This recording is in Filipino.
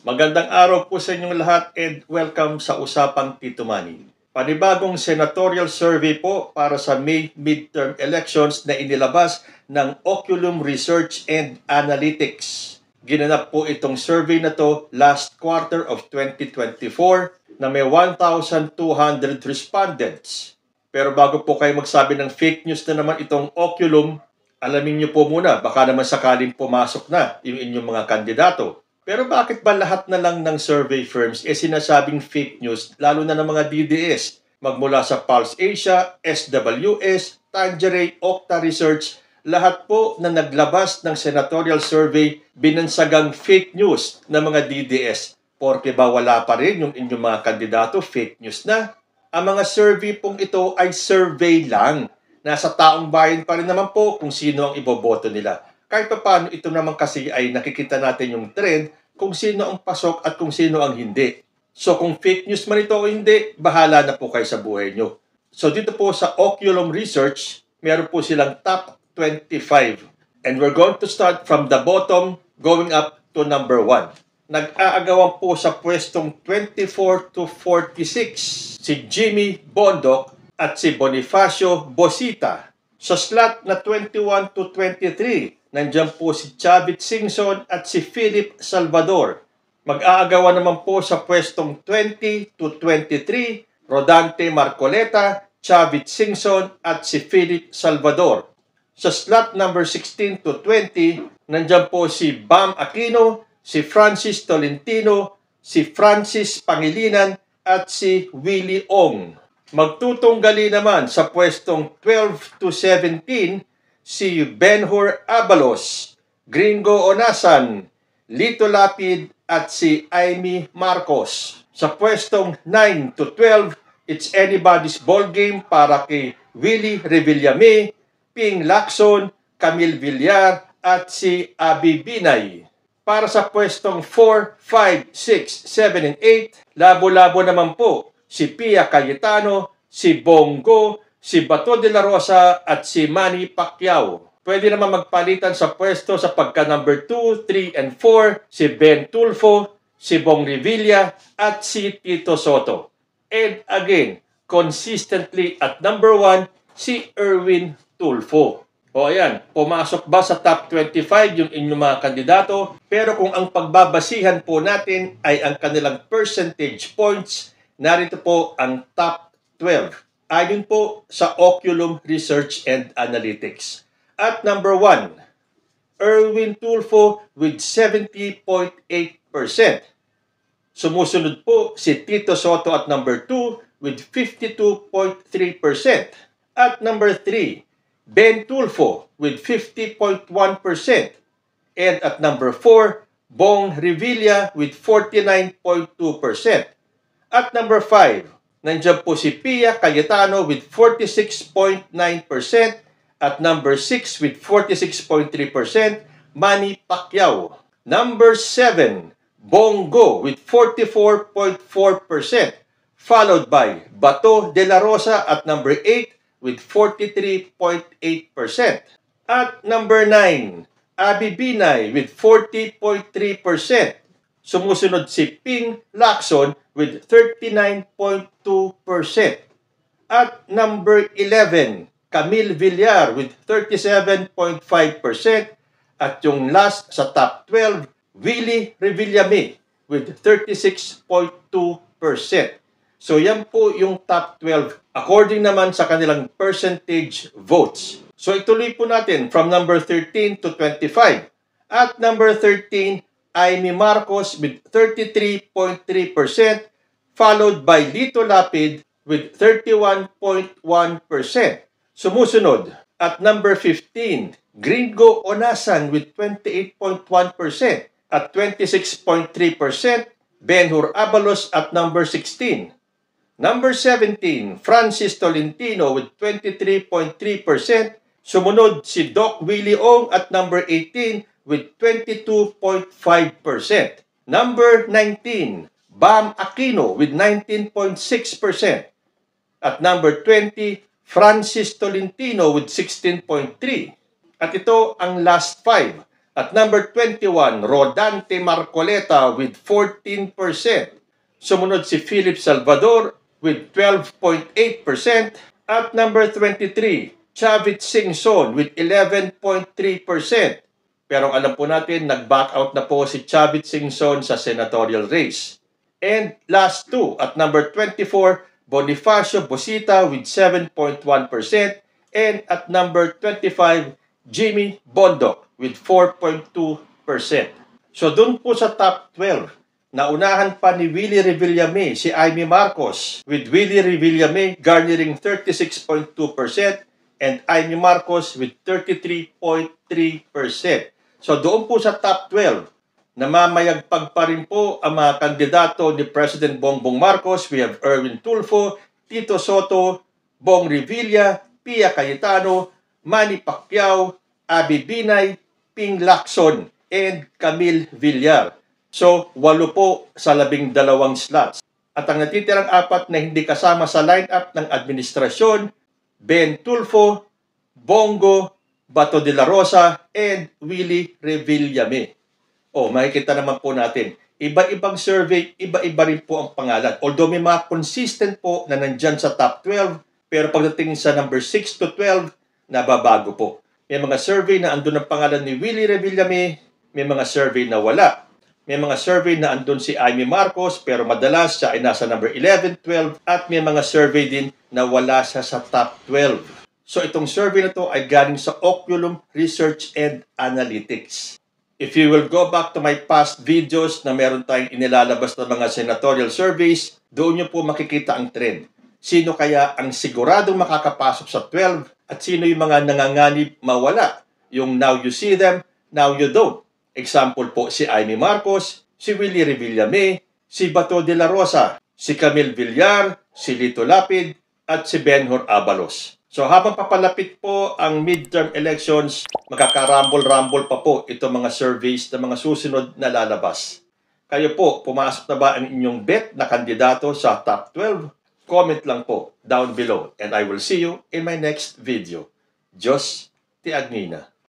Magandang araw po sa inyong lahat and welcome sa Usapang Tito Manny. Panibagong senatorial survey po para sa May midterm elections na inilabas ng Oculum Research and Analytics. Ginanap po itong survey na to last quarter of 2024 na may 1,200 respondents. Pero bago po kayo magsabi ng fake news na naman itong Oculum, alamin niyo po muna, baka naman sakaling pumasok na yung inyong mga kandidato. Pero bakit ba lahat na lang ng survey firms sinasabing fake news, lalo na ng mga DDS? Magmula sa Pulse Asia, SWS, Tangeray, Okta Research, lahat po na naglabas ng senatorial survey binansagang fake news ng mga DDS. Porke ba wala pa rin yung inyong mga kandidato, fake news na? Ang mga survey pong ito ay survey lang. Nasa taong bayan pa rin naman po kung sino ang iboboto nila. Kahit pa paano ito naman kasi ay nakikita natin yung trend kung sino ang pasok at kung sino ang hindi. So kung fake news man ito o hindi, bahala na po kayo sa buhay nyo. So dito po sa Oculum Research, meron po silang top 25. And we're going to start from the bottom going up to number 1. Nag-aagawan po sa pwestong 24 to 46 si Jimmy Bondoc at si Bonifacio Bosita. Sa slot na 21 to 23, nandiyan po si Chavit Singson at si Philip Salvador. Mag-aagawan naman po sa pwestong 20 to 23, Rodante Marcoleta, Chavit Singson at si Philip Salvador. Sa slot number 16 to 20, nandiyan po si Bam Aquino, si Francis Tolentino, si Francis Pangilinan at si Willie Ong. Magtutunggali naman sa pwestong 12 to 17, si Benhur Abalos, Gringo Onasan, Lito Lapid at si Amy Marcos. Sa pwestong 9 to 12, it's anybody's ball game para kay Willie Revillame, Ping Lacson, Camille Villar at si Abi Binay. Para sa pwestong 4, 5, 6, 7, and 8, labo-labo naman po si Pia Cayetano, si Bongo, si Bato de la Rosa at si Manny Pacquiao. Pwede naman magpalitan sa pwesto sa pagka number 2, 3, and 4 si Ben Tulfo, si Bong Revilla at si Tito Soto. And again, consistently at number 1 si Erwin Tulfo. O ayan, pumasok ba sa top 25 yung inyong mga kandidato? Pero kung ang pagbabasihan po natin ay ang kanilang percentage points, narito po ang top 12. Ayon po sa Oculum Research and Analytics. At number 1, Erwin Tulfo with 70.8%. Sumusunod po si Tito Soto at number 2 with 52.3%. At number 3, Ben Tulfo with 50.1%. And at number 4, Bong Revilla with 49.2%. At number 5, nandiyan po si Pia Cayetano with 46.9%. At number 6 with 46.3%, Manny Pacquiao. Number 7, Bongo with 44.4%. Followed by Bato de la Rosa at number 8 with 43.8%. At number 9, Abi Binay with 40.3%. Sumusunod si Ping Lacson with 39.2%. At number 11, Camille Villar with 37.5%. At yung last sa top 12, Willie Revillame with 36.2%. So yan po yung top 12 according naman sa kanilang percentage votes. So ituloy po natin from number 13 to 25. At number 13, Amy Marcos with 33.3%, followed by Lito Lapid with 31.1%. Sumusunod, at number 15, Gringo Onasan with 28.1%. At 26.3%, Benhur Abalos at number 16. Number 17, Francis Tolentino with 23.3%. Sumunod si Doc Willie Ong at number 18 with 22.5%. Number 19, Bam Aquino with 19.6%. At number 20, Francis Tolentino with 16.3%. At ito ang last 5. At number 21, Rodante Marcoleta with 14%. Sumunod si Philip Salvador with 12.8%. At number 23, Chavit Singson with 11.3%. Pero alam po natin, nag-back out na po si Chavit Singson sa senatorial race. And last two, at number 24, Bonifacio Bosita with 7.1%. And at number 25, Jimmy Bondoc with 4.2%. So dun po sa top 12, naunahan pa ni Willie Revillame si Amy Marcos, with Willie Revillame garnering 36.2% and Amy Marcos with 33.3%. So doon po sa top 12, namamayagpag pa rin po ang mga kandidato ni President Bongbong Marcos. We have Erwin Tulfo, Tito Soto, Bong Revilla, Pia Cayetano, Manny Pacquiao, Abby Binay, Ping Lacson, and Camille Villar. So, 8 po sa 12 slots. At ang natitirang 4 na hindi kasama sa lineup ng administrasyon, Ben Tulfo, Bongo, Bato de la Rosa, and Willie Revillame. Makikita naman po natin, iba-ibang survey, iba-iba rin po ang pangalan. Although may mga consistent po na nandyan sa top 12, pero pagdating sa number 6 to 12, nababago po. May mga survey na andun ang pangalan ni Willie Revillame, may mga survey na wala. May mga survey na andun si Amy Marcos, pero madalas siya ay nasa number 11, 12, at may mga survey din na wala siya sa top 12. So itong survey na to ay galing sa Oculum Research and Analytics. If you will go back to my past videos na meron tayong inilalabas na mga senatorial surveys, doon nyo po makikita ang trend. Sino kaya ang siguradong makakapasok sa 12 at sino yung mga nanganganib mawala? Yung now you see them, now you don't. Example po si Amy Marcos, si Willie Revillame, si Bato de la Rosa, si Camille Villar, si Lito Lapid, at si Benhur Abalos. So habang papalapit po ang midterm elections, magkakarambol-rambol pa po itong mga surveys na mga susunod na lalabas. Kayo po, pumasok na ba ang inyong bet na kandidato sa top 12? Comment lang po down below and I will see you in my next video. Diyos ti Agnina.